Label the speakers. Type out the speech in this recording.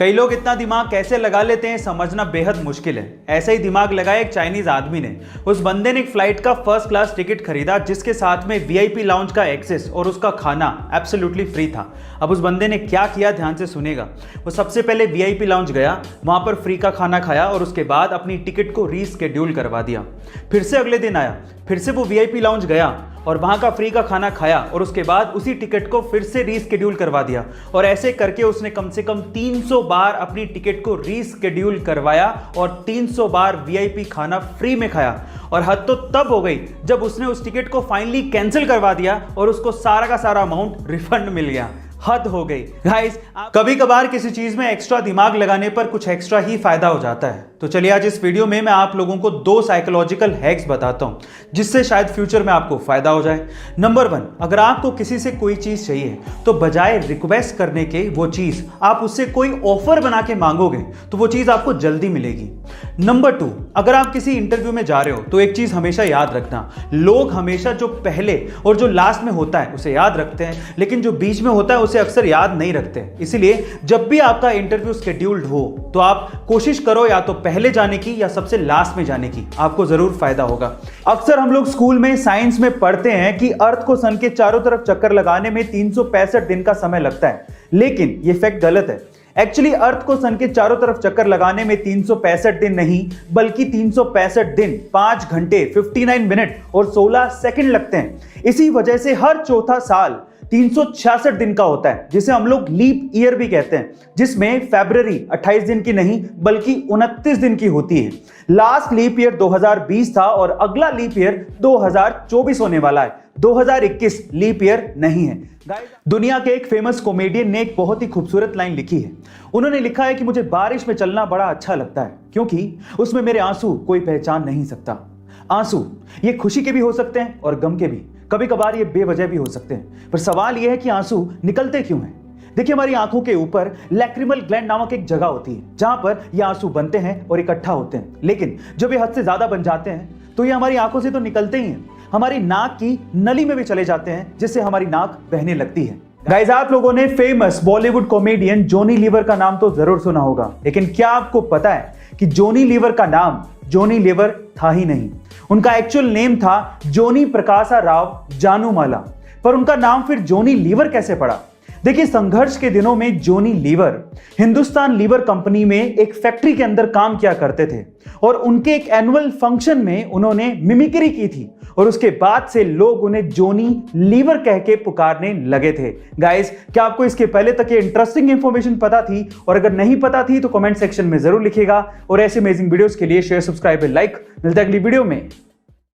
Speaker 1: कई लोग इतना दिमाग कैसे लगा लेते हैं समझना बेहद मुश्किल है। ऐसा ही दिमाग लगाया एक चाइनीज आदमी ने। उस बंदे ने एक फ्लाइट का फर्स्ट क्लास टिकट खरीदा जिसके साथ में वीआईपी लाउंज का एक्सेस और उसका खाना एब्सोल्युटली फ्री था। अब उस बंदे ने क्या किया ध्यान से सुनेगा। वो सबसे पहले वीआईपी लाउंज गया, वहां पर फ्री का खाना खाया और उसके बाद अपनी टिकट को रीस्केड्यूल करवा दिया। फिर से अगले दिन आया, फिर से वो वीआईपी लाउंज गया और वहां का फ्री का खाना खाया और उसके बाद उसी टिकट को फिर से रीस्केड्यूल करवा दिया। और ऐसे करके उसने कम से कम 300 बार अपनी टिकट को रीस्केड्यूल करवाया और 300 बार वीआईपी खाना फ्री में खाया। और हद तो तब हो गई जब उसने उस टिकट को फाइनली कैंसिल करवा दिया और उसको सारा का सारा अमाउंट रिफंड मिल गया। हद हो गई। गाइस, कभी कभार किसी चीज में एक्स्ट्रा दिमाग लगाने पर कुछ एक्स्ट्रा ही फायदा हो जाता है। तो चलिए आज इस वीडियो में मैं आप लोगों को 2 साइकोलॉजिकल हैक्स बताता हूं जिससे शायद फ्यूचर में आपको फायदा हो जाए। नंबर 1, अगर आपको किसी से कोई चीज चाहिए तो बजाय रिक्वेस्ट करने के वो चीज आप उससे कोई ऑफर बना के मांगोगे तो वो चीज आपको जल्दी मिलेगी। नंबर 2, अगर आप किसी इंटरव्यू में जा रहे हो तो एक चीज हमेशा याद रखना, लोग हमेशा जो पहले और जो लास्ट में होता है उसे याद रखते हैं, लेकिन जो बीच में होता है उसे अक्सर याद नहीं रखते। इसलिए जब भी आपका इंटरव्यू शेड्यूल्ड हो तो आप कोशिश करो या तो पहले जाने की या सबसे लास्ट में जाने की, आपको जरूर फायदा होगा। अक्सर हम लोग स्कूल में साइंस में पढ़ते हैं कि अर्थ को सन के चारों तरफ चक्कर लगाने में 365 दिन का समय लगता है, लेकिन यह फैक्ट गलत है। एक्चुअली अर्थ को सन के चारों तरफ चक्कर लगाने में 365 दिन नहीं बल्कि 365 दिन 5 घंटे 59 मिनट और 16 सेकंड लगते हैं। इसी वजह से हर चौथा साल 366 दिन का होता है जिसे हम लोग लीप ईयर भी कहते हैं, जिसमें फरवरी 28 दिन की नहीं बल्कि 29 दिन की होती है। लास्ट लीप ईयर 2020 था और अगला लीप ईयर 2024 होने वाला है। 2021 लीप ईयर नहीं है। दुनिया के एक फेमस कॉमेडियन ने एक बहुत ही खूबसूरत लाइन लिखी है। उन्होंने लिखा है कि मुझे बारिश में चलना बड़ा अच्छा लगता है क्योंकि उसमें मेरे आंसू कोई पहचान नहीं सकता। आंसू ये खुशी के भी हो सकते हैं और गम के भी, कभी कभार ये बेवजह भी हो सकते हैं। पर सवाल यह है कि आंसू निकलते क्यों हैं? देखिए, हमारी आंखों के ऊपर लैक्रिमल ग्लैंड नामक एक जगह होती है जहां पर ये आंसू बनते हैं और इकट्ठा होते हैं। लेकिन जब ये हद से ज्यादा बन जाते हैं तो ये हमारी आंखों से तो निकलते ही हैं, हमारी नाक की नली में भी चले जाते हैं जिससे हमारी नाक बहने लगती है। गाइस, आप लोगों ने famous Bollywood comedian Johnny Lever का नाम तो जरूर सुना होगा, लेकिन क्या आपको पता है कि जॉनी लीवर का नाम जॉनी लीवर था ही नहीं। उनका एक्चुअल नेम था जॉनी प्रकाशा राव जानूमाला, पर उनका नाम फिर जॉनी लीवर कैसे पड़ा? देखिए, संघर्ष के दिनों में जॉनी लीवर हिंदुस्तान लीवर कंपनी में एक फैक्ट्री के अंदर काम किया करते थे और उनके एक एनुअल फंक्शन में उन्होंने मिमिक्री की थी और उसके बाद से लोग उन्हें जॉनी लीवर कह के पुकारने लगे थे। गाइस, क्या आपको इसके पहले तक ये इंटरेस्टिंग इंफॉर्मेशन पता थी? और अगर नहीं पता थी तो कमेंट सेक्शन में जरूर लिखिएगा। और ऐसे अमेजिंग वीडियोस के लिए शेयर, सब्सक्राइब, लाइक। मिलते हैं अगली वीडियो में।